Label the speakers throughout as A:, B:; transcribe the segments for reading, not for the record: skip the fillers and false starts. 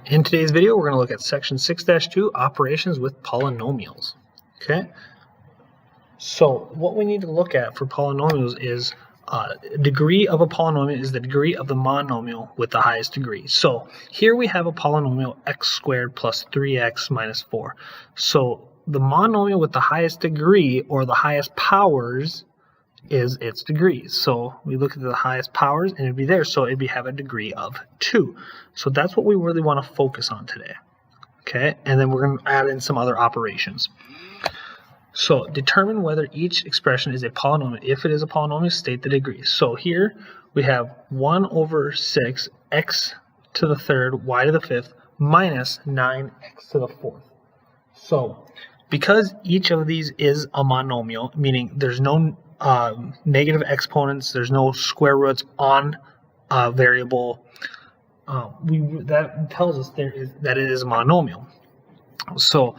A: In today's video, we're going to look at section 6-2, operations with polynomials. Okay, so what we need to look at for polynomials is degree of a polynomial is the degree of the monomial with the highest degree. So here we have a polynomial x squared plus 3x minus 4. So the monomial with the highest degree or the highest powers is its degrees. So we look at the highest powers and it'd be there, so it'd have a degree of 2. So that's what we really want to focus on today. Okay, and then we're going to add in some other operations. So determine whether each expression is a polynomial. If it is a polynomial, state the degree. So here we have 1 over 6 x to the third y to the fifth minus 9x to the fourth. So because each of these is a monomial, meaning there's no negative exponents, there's no square roots on a variable, that tells us that it is a monomial. So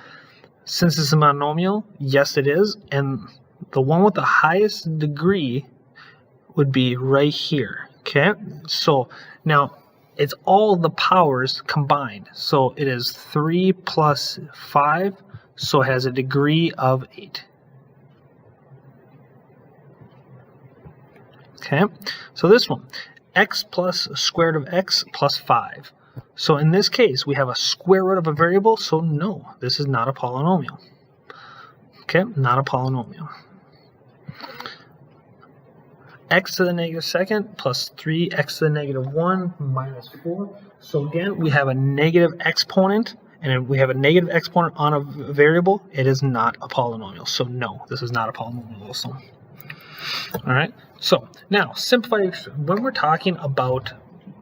A: since it's a monomial, yes it is, and the one with the highest degree would be right here. Okay, so now it's all the powers combined, so it is 3 plus 5, so it has a degree of 8. Okay, so this one, x plus square root of x plus 5. So in this case, we have a square root of a variable, so no, this is not a polynomial. Okay, not a polynomial. X to the negative second plus 3x to the negative 1 minus 4. So again, we have a negative exponent, and if we have a negative exponent on a variable, it is not a polynomial. So no, this is not a polynomial also. All right, so now simplify. When we're talking about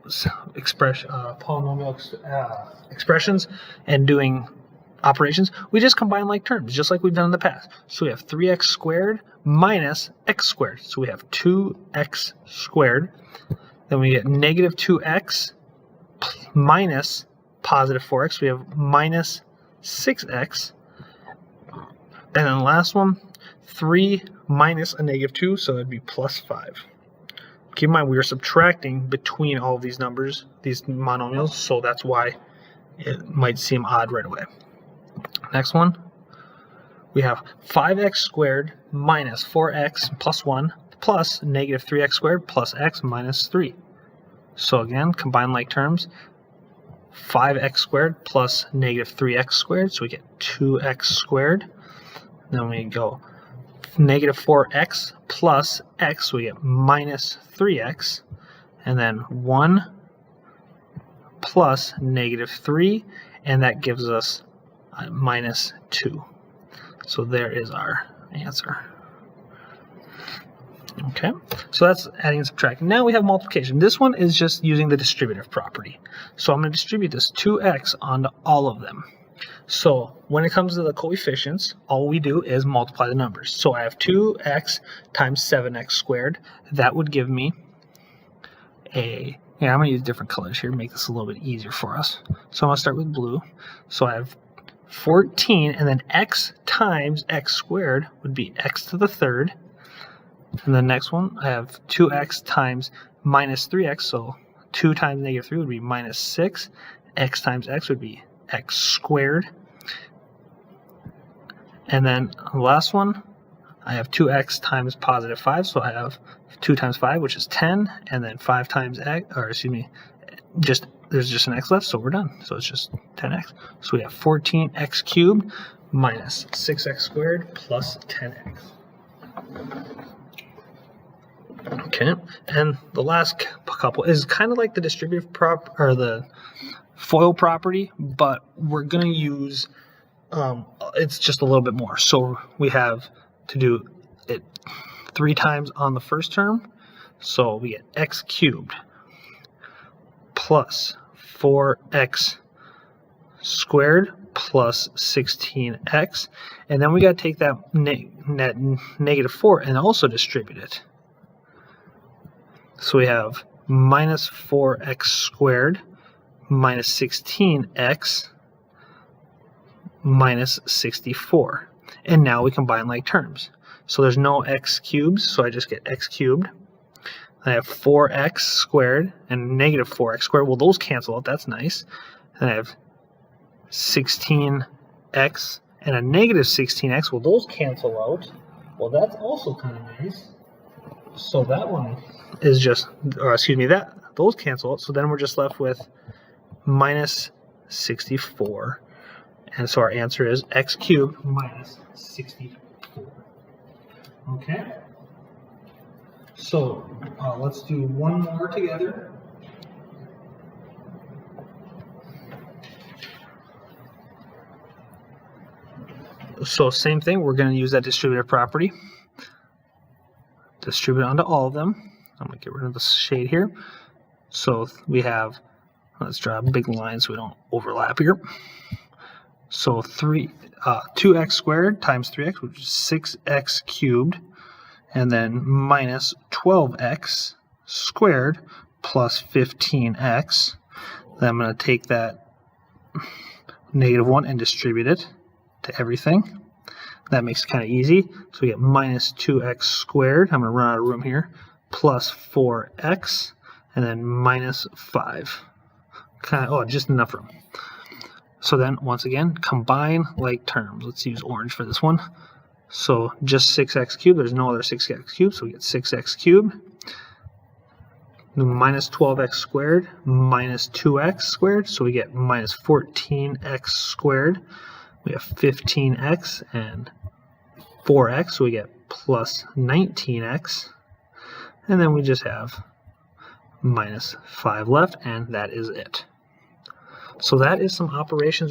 A: polynomial expressions and doing operations, we just combine like terms, just like we've done in the past. So we have 3x squared minus x squared. So we have 2x squared. Then we get negative 2x minus positive 4x. We have minus 6x. And then the last one, 3 minus a negative 2, so that'd be plus 5. Keep in mind, we are subtracting between all of these numbers, these monomials, so that's why it might seem odd right away. Next one, we have 5x squared minus 4x plus 1 plus negative 3x squared plus x minus 3. So again, combine like terms, 5x squared plus negative 3x squared, so we get 2x squared. Then we go negative 4x plus x, we get minus 3x, and then 1 plus negative 3, and that gives us minus 2. So there is our answer. Okay, so that's adding and subtracting. Now we have multiplication. This one is just using the distributive property. So I'm going to distribute this 2x onto all of them. So when it comes to the coefficients, all we do is multiply the numbers. So I have 2x times 7x squared. That would give me I'm going to use different colors here to make this a little bit easier for us. So I'm going to start with blue. So I have 14, and then x times x squared would be x to the third. And the next one, I have 2x times minus 3x, so 2 times negative 3 would be minus 6. X times x would be x squared. And then the last one, I have 2x times positive 5, so I have 2 times 5, which is 10, and then 5 times x, or excuse me, there's just an x left, so we're done. So it's just 10x. So we have 14x cubed minus 6x squared plus 10x. Okay, and the last couple is kind of like the distributive or the FOIL property, but we're going to use it's just a little bit more. So we have to do it 3 times on the first term, so we get x cubed plus 4x squared plus 16x, and then we got to take that negative 4 and also distribute it. So we have minus 4x squared minus 16x minus 64. And now we combine like terms. So there's no x cubes, so I just get x cubed. I have 4x squared and negative 4x squared. Well, those cancel out. That's nice. and I have 16x and a negative 16x. Well, those cancel out. Well, that's also kind of nice. So that one is just, or excuse me, those cancel out. So then we're just left with minus 64. And so our answer is x cubed minus 64. Okay. So let's do one more together. So same thing, we're going to use that distributive property. Distribute onto all of them. I'm going to get rid of the shade here. So we have, let's draw a big line so we don't overlap here. So 2x squared times 3x, which is 6x cubed, and then minus 12x squared plus 15x. Then I'm going to take that negative 1 and distribute it to everything. That makes it kind of easy. So we get minus 2x squared. I'm going to run out of room here. Plus 4x, and then minus 5. Just enough room. So then, once again, combine like terms. Let's use orange for this one. So just 6x cubed. There's no other 6x cubed, so we get 6x cubed. Minus 12x squared minus 2x squared, so we get minus 14x squared. We have 15x and 4x, so we get plus 19x. And then we just have minus 5 left, and that is it. So that is some operations with